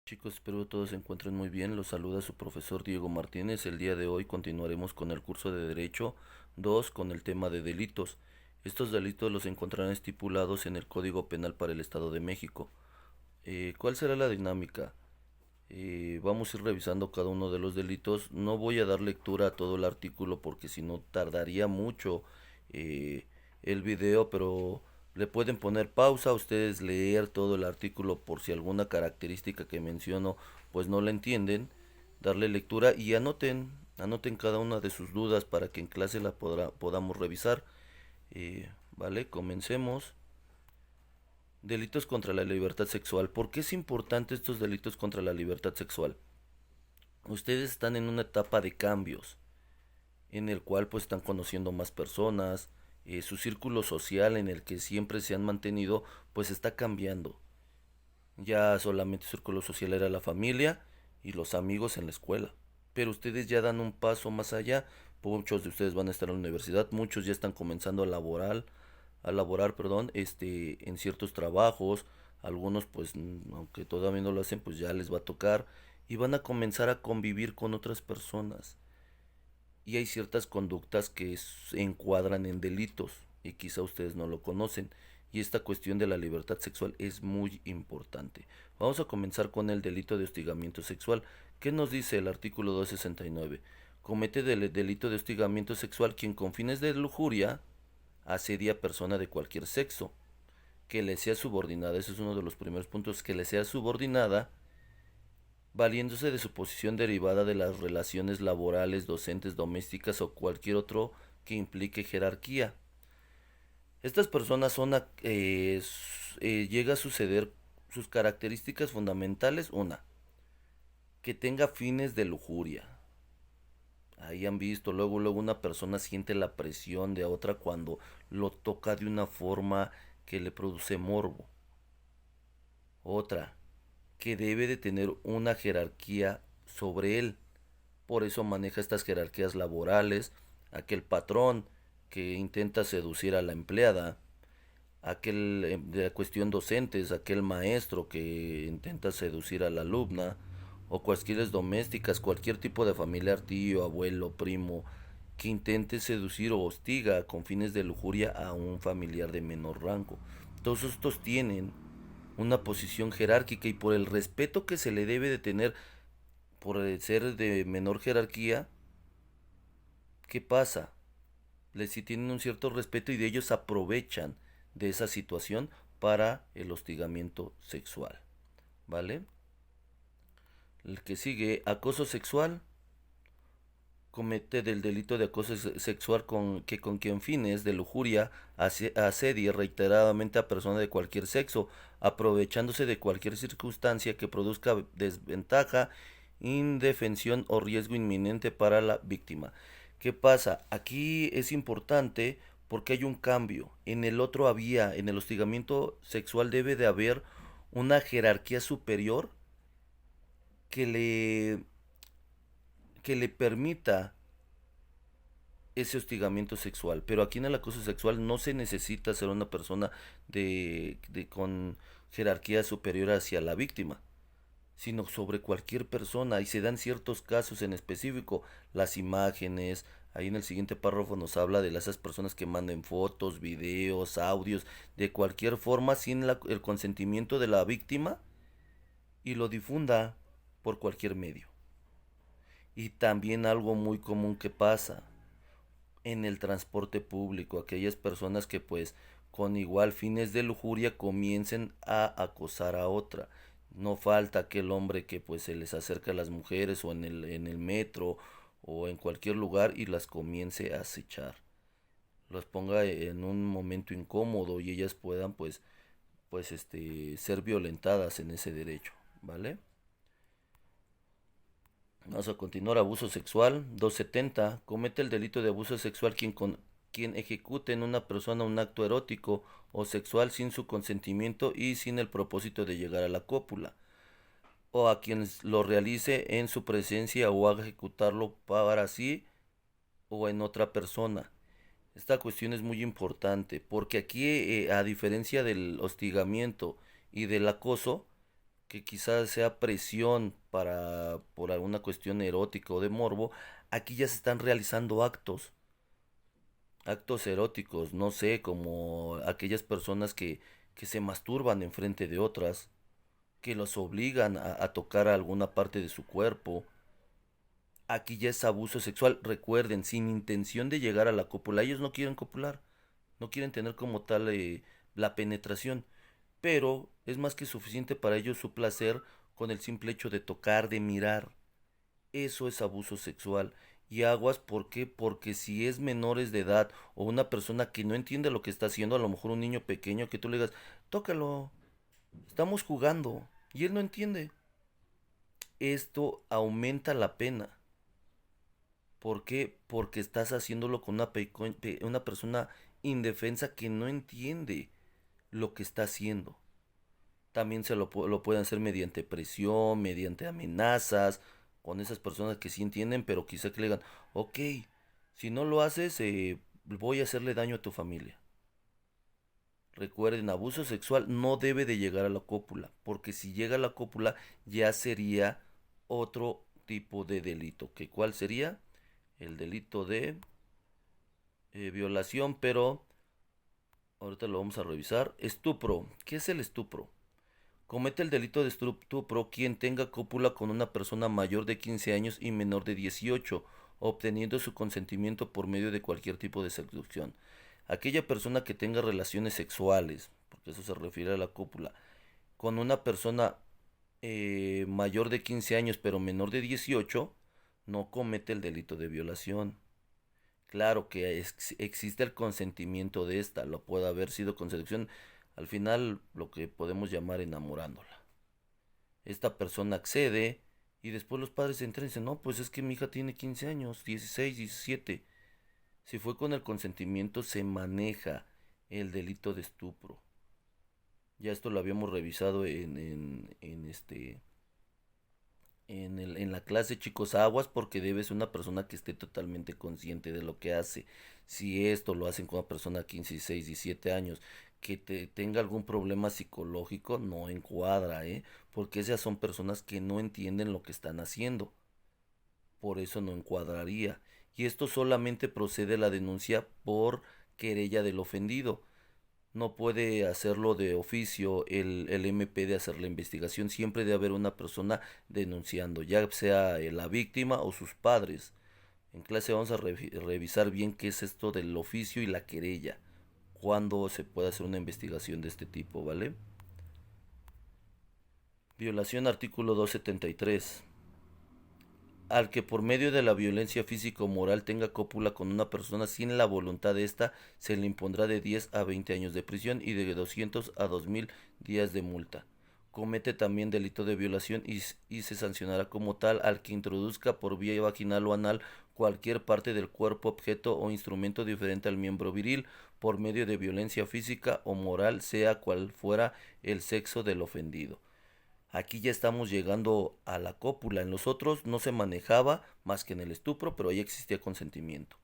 Chicos, espero que todos se encuentren muy bien. Los saluda su profesor Diego Martínez. El día de hoy continuaremos con el curso de Derecho 2 con el tema de delitos. Estos delitos los encontrarán estipulados en el Código Penal para el Estado de México. ¿Cuál será la dinámica? Vamos a ir revisando cada uno de los delitos. No voy a dar lectura a todo el artículo porque si no tardaría mucho eh, el video, pero le pueden poner pausa a ustedes, leer todo el artículo por si alguna característica que menciono pues no la entienden, darle lectura y anoten cada una de sus dudas para que en clase la podamos revisar. Vale, comencemos. Delitos contra la libertad sexual. ¿Por qué es importante estos delitos contra la libertad sexual? Ustedes están en una etapa de cambios, en el cual pues están conociendo más personas, su círculo social en el que siempre se han mantenido pues está cambiando. Ya solamente su círculo social era la familia y los amigos en la escuela. Pero ustedes ya dan un paso más allá. Muchos de ustedes van a estar en la universidad, muchos ya están comenzando a laborar, perdón, en ciertos trabajos. Algunos pues aunque todavía no lo hacen, pues ya les va a tocar y van a comenzar a convivir con otras personas. Y hay ciertas conductas que se encuadran en delitos y quizá ustedes no lo conocen. Y esta cuestión de la libertad sexual es muy importante. Vamos a comenzar con el delito de hostigamiento sexual. ¿Qué nos dice el artículo 269? Comete el delito de hostigamiento sexual quien con fines de lujuria asedia a persona de cualquier sexo, que le sea subordinada, ese es uno de los primeros puntos, que le sea subordinada, valiéndose de su posición derivada de las relaciones laborales, docentes, domésticas o cualquier otro que implique jerarquía. Estas personas llega a suceder sus características fundamentales, una, que tenga fines de lujuria. Ahí han visto, luego una persona siente la presión de otra cuando lo toca de una forma que le produce morbo. Otra, que debe de tener una jerarquía sobre él. Por eso maneja estas jerarquías laborales, aquel patrón que intenta seducir a la empleada, aquel de la cuestión docentes, aquel maestro que intenta seducir a la alumna, o cuestiones domésticas, cualquier tipo de familiar, tío, abuelo, primo, que intente seducir o hostiga con fines de lujuria a un familiar de menor rango. Todos estos tienen una posición jerárquica y por el respeto que se le debe de tener por ser de menor jerarquía, ¿qué pasa? Les si tienen un cierto respeto y de ellos aprovechan de esa situación para el hostigamiento sexual, ¿vale? El que sigue, acoso sexual, comete del delito de acoso sexual con quien fines de lujuria asedie reiteradamente a persona de cualquier sexo, aprovechándose de cualquier circunstancia que produzca desventaja, indefensión o riesgo inminente para la víctima. ¿Qué pasa? Aquí es importante porque hay un cambio. En el hostigamiento sexual debe de haber una jerarquía superior que le, que le permita ese hostigamiento sexual. Pero aquí en el acoso sexual no se necesita ser una persona con jerarquía superior hacia la víctima, sino sobre cualquier persona. Y se dan ciertos casos en específico, las imágenes. Ahí en el siguiente párrafo nos habla de esas personas que manden fotos, videos, audios, de cualquier forma sin el consentimiento de la víctima y lo difunda por cualquier medio. Y también algo muy común que pasa, en el transporte público, aquellas personas que pues con igual fines de lujuria comiencen a acosar a otra. No falta aquel hombre que pues se les acerca a las mujeres o en el metro o en cualquier lugar y las comience a acechar. Las ponga en un momento incómodo y ellas puedan ser violentadas en ese derecho, ¿vale? Vamos a continuar. Abuso sexual. 270. Comete el delito de abuso sexual quien ejecute en una persona un acto erótico o sexual sin su consentimiento y sin el propósito de llegar a la cópula. O a quien lo realice en su presencia o haga ejecutarlo para sí o en otra persona. Esta cuestión es muy importante porque aquí, a diferencia del hostigamiento y del acoso, que quizás sea presión para por alguna cuestión erótica o de morbo, aquí ya se están realizando actos eróticos, no sé, como aquellas personas que se masturban enfrente de otras, que los obligan a tocar alguna parte de su cuerpo. Aquí ya es abuso sexual, recuerden, sin intención de llegar a la cópula. Ellos no quieren copular, no quieren tener como tal la penetración, pero es más que suficiente para ellos su placer con el simple hecho de tocar, de mirar. Eso es abuso sexual. Y aguas, ¿por qué? Porque si es menores de edad o una persona que no entiende lo que está haciendo, a lo mejor un niño pequeño que tú le digas, tócalo, estamos jugando, y él no entiende. Esto aumenta la pena. ¿Por qué? Porque estás haciéndolo con una persona indefensa que no entiende lo que está haciendo. También lo pueden hacer mediante presión, mediante amenazas, con esas personas que sí entienden, pero quizá que le digan, ok, si no lo haces, voy a hacerle daño a tu familia. Recuerden, abuso sexual no debe de llegar a la cópula, porque si llega a la cópula ya sería otro tipo de delito. ¿Que cuál sería? El delito de violación, pero ahorita lo vamos a revisar. Estupro. ¿Qué es el estupro? Comete el delito de estupro quien tenga cópula con una persona mayor de 15 años y menor de 18, obteniendo su consentimiento por medio de cualquier tipo de seducción. Aquella persona que tenga relaciones sexuales, porque eso se refiere a la cópula, con una persona mayor de 15 años pero menor de 18, no comete el delito de violación. Claro que existe el consentimiento de esta, lo puede haber sido con seducción, al final lo que podemos llamar enamorándola. Esta persona accede y después los padres entran y dicen, no, pues es que mi hija tiene 15 años, 16, 17. Si fue con el consentimiento se maneja el delito de estupro. Ya esto lo habíamos revisado en la clase, chicos, aguas, porque debe ser una persona que esté totalmente consciente de lo que hace. Si esto lo hacen con una persona de 15, 16, 17 años que tenga algún problema psicológico, no encuadra, porque esas son personas que no entienden lo que están haciendo. Por eso no encuadraría. Y esto solamente procede la denuncia por querella del ofendido. No puede hacerlo de oficio el MP de hacer la investigación. Siempre debe haber una persona denunciando, ya sea la víctima o sus padres. En clase vamos a revisar bien qué es esto del oficio y la querella. Cuándo se puede hacer una investigación de este tipo, ¿vale? Violación artículo 273. Al que por medio de la violencia física o moral tenga cópula con una persona sin la voluntad de ésta, se le impondrá de 10 a 20 años de prisión y de 200 a 2000 días de multa. Comete también delito de violación y se sancionará como tal al que introduzca por vía vaginal o anal cualquier parte del cuerpo, objeto o instrumento diferente al miembro viril por medio de violencia física o moral, sea cual fuera el sexo del ofendido. Aquí ya estamos llegando a la cópula. En los otros no se manejaba más que en el estupro, pero ahí existía consentimiento.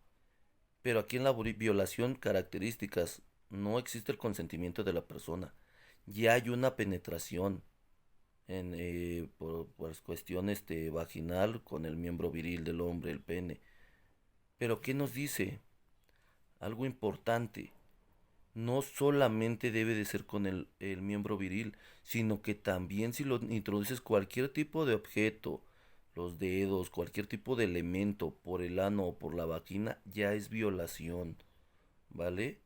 Pero aquí en la violación, características, no existe el consentimiento de la persona. Ya hay una penetración por cuestión vaginal con el miembro viril del hombre, el pene. Pero ¿qué nos dice? Algo importante. No solamente debe de ser con el miembro viril, sino que también si lo introduces cualquier tipo de objeto, los dedos, cualquier tipo de elemento por el ano o por la vagina, ya es violación, ¿vale?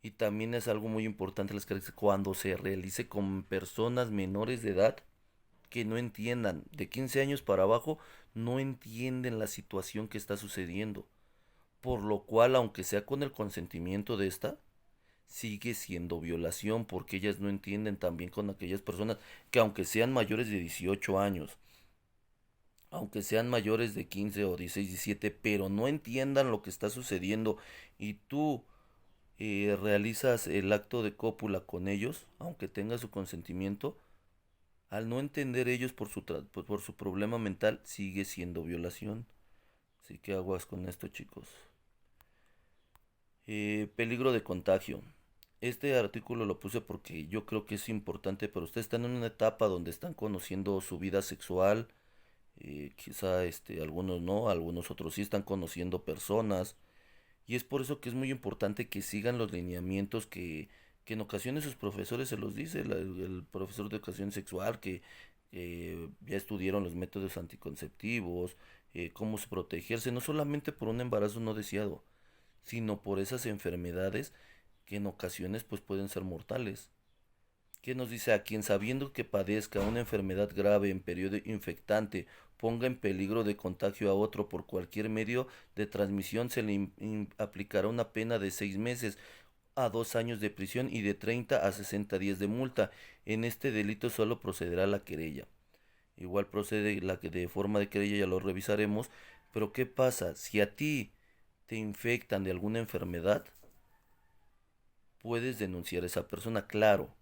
Y también es algo muy importante cuando se realice con personas menores de edad que no entiendan, de 15 años para abajo, no entienden la situación que está sucediendo. Por lo cual, aunque sea con el consentimiento de esta, sigue siendo violación porque ellas no entienden también con aquellas personas que aunque sean mayores de 18 años, aunque sean mayores de 15 o 16, 17, pero no entiendan lo que está sucediendo y tú realizas el acto de cópula con ellos, aunque tenga su consentimiento, al no entender ellos por su problema mental, sigue siendo violación. Así que aguas con esto, chicos. Peligro de contagio. Este artículo lo puse porque yo creo que es importante, pero ustedes están en una etapa donde están conociendo su vida sexual, quizá algunos no, algunos otros sí están conociendo personas, y es por eso que es muy importante que sigan los lineamientos que en ocasiones sus profesores se los dice, el profesor de educación sexual, que ya estudiaron los métodos anticonceptivos, cómo protegerse, no solamente por un embarazo no deseado, sino por esas enfermedades que en ocasiones pues pueden ser mortales. ¿Qué nos dice? A quien sabiendo que padezca una enfermedad grave en periodo infectante ponga en peligro de contagio a otro por cualquier medio de transmisión se le aplicará una pena de 6 meses a 2 años de prisión y de 30 a 60 días de multa. En este delito solo procederá la querella. Igual procede la que de forma de querella, ya lo revisaremos. Pero ¿qué pasa? Si a ti te infectan de alguna enfermedad, puedes denunciar a esa persona, claro.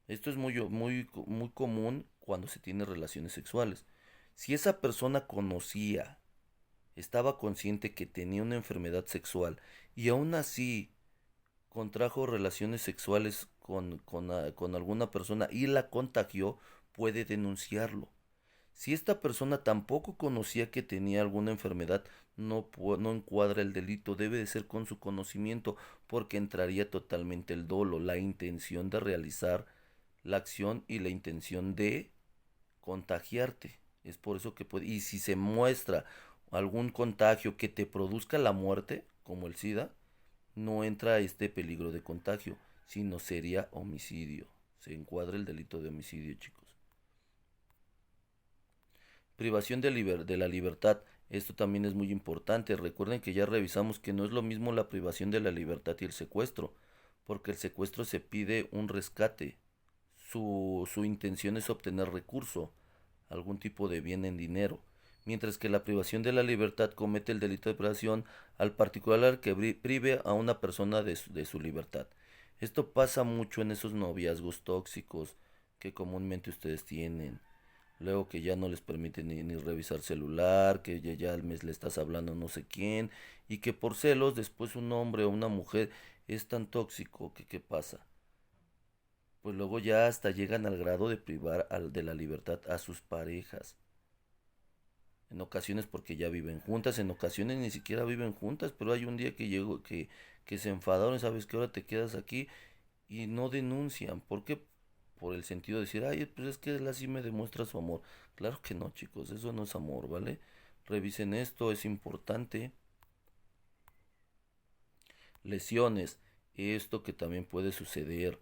Esto es muy común cuando se tiene relaciones sexuales. Si esa persona conocía, estaba consciente que tenía una enfermedad sexual y aún así contrajo relaciones sexuales con alguna persona y la contagió, puede denunciarlo. Si esta persona tampoco conocía que tenía alguna enfermedad, no encuadra el delito, debe de ser con su conocimiento, porque entraría totalmente el dolo, la intención de realizar la acción y la intención de contagiarte. Es por eso que puede, y si se muestra algún contagio que te produzca la muerte, como el SIDA, no entra este peligro de contagio, sino sería homicidio. Se encuadra el delito de homicidio, chicos. Privación de la libertad. Esto también es muy importante. Recuerden que ya revisamos que no es lo mismo la privación de la libertad y el secuestro, porque el secuestro se pide un rescate. Su intención es obtener recurso, algún tipo de bien en dinero, mientras que la privación de la libertad comete el delito de privación al particular que prive a una persona de su libertad. Esto pasa mucho en esos noviazgos tóxicos que comúnmente ustedes tienen. Luego que ya no les permite ni revisar celular, que ya al mes le estás hablando a no sé quién, y que por celos después un hombre o una mujer es tan tóxico que ¿qué pasa? Pues luego ya hasta llegan al grado de privar de la libertad a sus parejas. En ocasiones porque ya viven juntas, en ocasiones ni siquiera viven juntas, pero hay un día que llegó que se enfadaron, sabes que ahora te quedas aquí y no denuncian. ¿Por qué? Por el sentido de decir, ay, pues es que él así me demuestra su amor. Claro que no, chicos, eso no es amor, ¿vale? Revisen esto, es importante. Lesiones, esto que también puede suceder.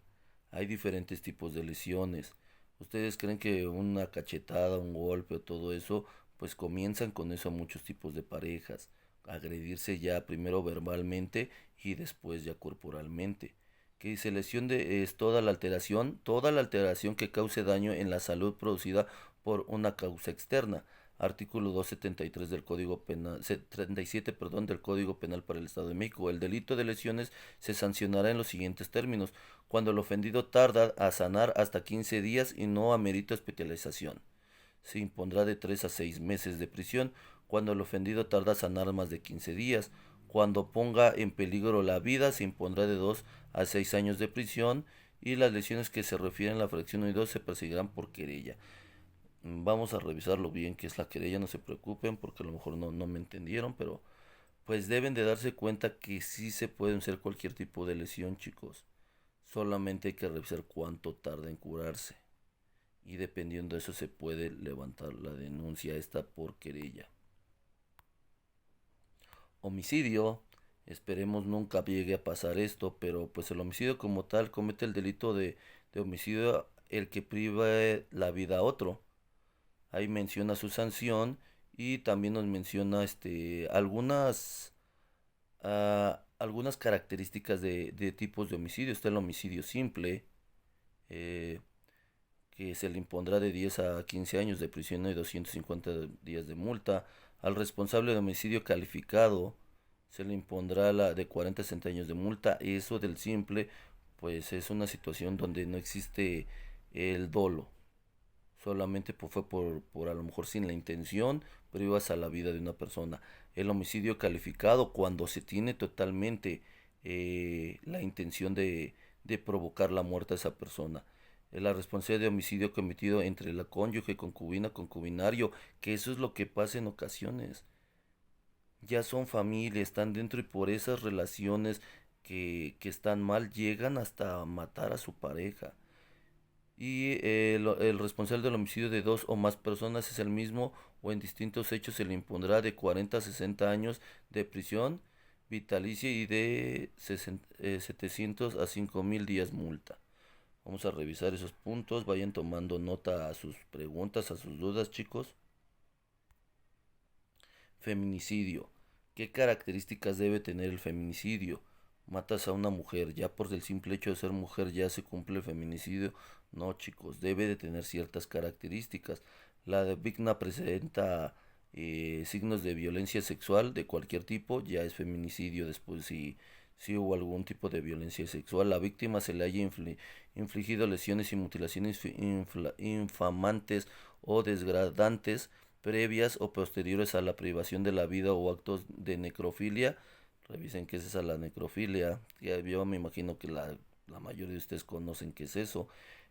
Hay diferentes tipos de lesiones. ¿Ustedes creen que una cachetada, un golpe o todo eso, pues comienzan con eso muchos tipos de parejas? Agredirse ya primero verbalmente y después ya corporalmente. Que dice lesión es toda la alteración que cause daño en la salud producida por una causa externa. Artículo 273 del Código Penal, 37, perdón, del Código Penal para el Estado de México. El delito de lesiones se sancionará en los siguientes términos: cuando el ofendido tarda a sanar hasta 15 días y no amerita hospitalización. Se impondrá de 3 a 6 meses de prisión cuando el ofendido tarda a sanar más de 15 días. Cuando ponga en peligro la vida, se impondrá de 2 a 6 años de prisión y las lesiones que se refieren a la fracción 1 y 2 se perseguirán por querella. Vamos a revisarlo bien qué es la querella, no se preocupen porque a lo mejor no me entendieron, pero pues deben de darse cuenta que sí se pueden hacer cualquier tipo de lesión, chicos. Solamente hay que revisar cuánto tarda en curarse. Y dependiendo de eso se puede levantar la denuncia esta por querella. Homicidio. Esperemos nunca llegue a pasar esto, pero pues el homicidio como tal comete el delito de homicidio el que priva la vida a otro. Ahí menciona su sanción y también nos menciona algunas características de tipos de homicidio. Está el homicidio simple, eh, que se le impondrá de 10 a 15 años de prisión y 250 días de multa. Al responsable de homicidio calificado se le impondrá la de 40 a 60 años de multa. Eso del simple, pues es una situación donde no existe el dolo. Solamente fue por a lo mejor sin la intención, pero ibas a la vida de una persona. El homicidio calificado, cuando se tiene totalmente la intención de provocar la muerte a esa persona. La responsabilidad de homicidio cometido entre la cónyuge, concubina, concubinario, que eso es lo que pasa en ocasiones. Ya son familia, están dentro y por esas relaciones que están mal llegan hasta matar a su pareja. Y el responsable del homicidio de dos o más personas es el mismo o en distintos hechos se le impondrá de 40 a 60 años de prisión vitalicia y de 700 a 5000 días multa. Vamos a revisar esos puntos, vayan tomando nota a sus preguntas, a sus dudas, chicos. Feminicidio. ¿Qué características debe tener el feminicidio? Matas a una mujer, ya por el simple hecho de ser mujer ya se cumple el feminicidio. No, chicos, debe de tener ciertas características. La víctima presenta signos de violencia sexual de cualquier tipo, ya es feminicidio. Después, si hubo algún tipo de violencia sexual, la víctima se le haya infligido lesiones y mutilaciones infamantes o desgradantes previas o posteriores a la privación de la vida o actos de necrofilia. Revisen qué es esa la necrofilia. Yo me imagino que la mayoría de ustedes conocen qué es eso.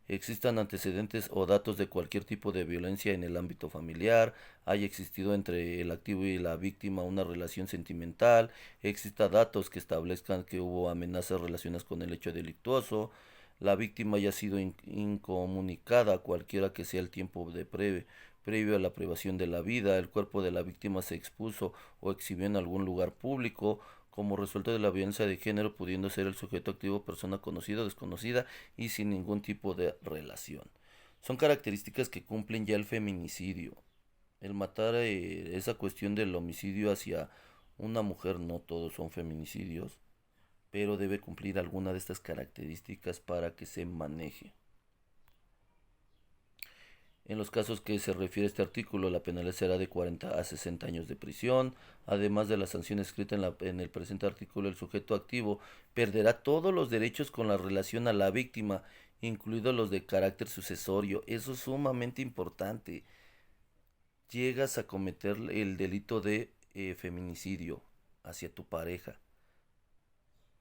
Existan antecedentes o datos de cualquier tipo de violencia en el ámbito familiar, haya existido entre el activo y la víctima una relación sentimental, exista datos que establezcan que hubo amenazas relacionadas con el hecho delictuoso, la víctima haya sido incomunicada cualquiera que sea el tiempo de previo a la privación de la vida, el cuerpo de la víctima se expuso o exhibió en algún lugar público, como resultado de la violencia de género, pudiendo ser el sujeto activo persona conocida o desconocida y sin ningún tipo de relación. Son características que cumplen ya el feminicidio. El matar esa cuestión del homicidio hacia una mujer, no todos son feminicidios, pero debe cumplir alguna de estas características para que se maneje. En los casos que se refiere este artículo, la penalidad será de 40 a 60 años de prisión. Además de la sanción escrita en el presente artículo, el sujeto activo perderá todos los derechos con la relación a la víctima, incluidos los de carácter sucesorio. Eso es sumamente importante. Llegas a cometer el delito de feminicidio hacia tu pareja.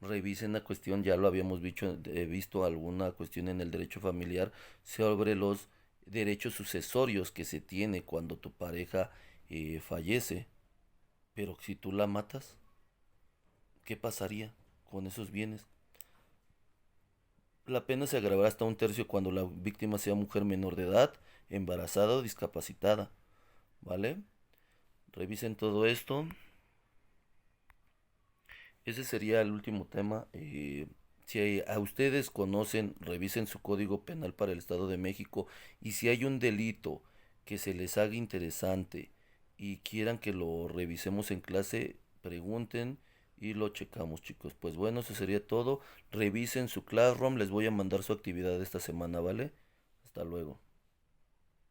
Revisen la cuestión, ya lo habíamos visto alguna cuestión en el derecho familiar sobre los derechos sucesorios que se tiene cuando tu pareja fallece. Pero si tú la matas, ¿qué pasaría con esos bienes? La pena se agravará hasta un tercio cuando la víctima sea mujer menor de edad, embarazada o discapacitada. ¿Vale? Revisen todo esto. Ese sería el último tema. Si a ustedes conocen, revisen su código penal para el Estado de México y si hay un delito que se les haga interesante y quieran que lo revisemos en clase, pregunten y lo checamos, chicos. Pues bueno, eso sería todo. Revisen su Classroom, les voy a mandar su actividad esta semana, ¿vale? Hasta luego.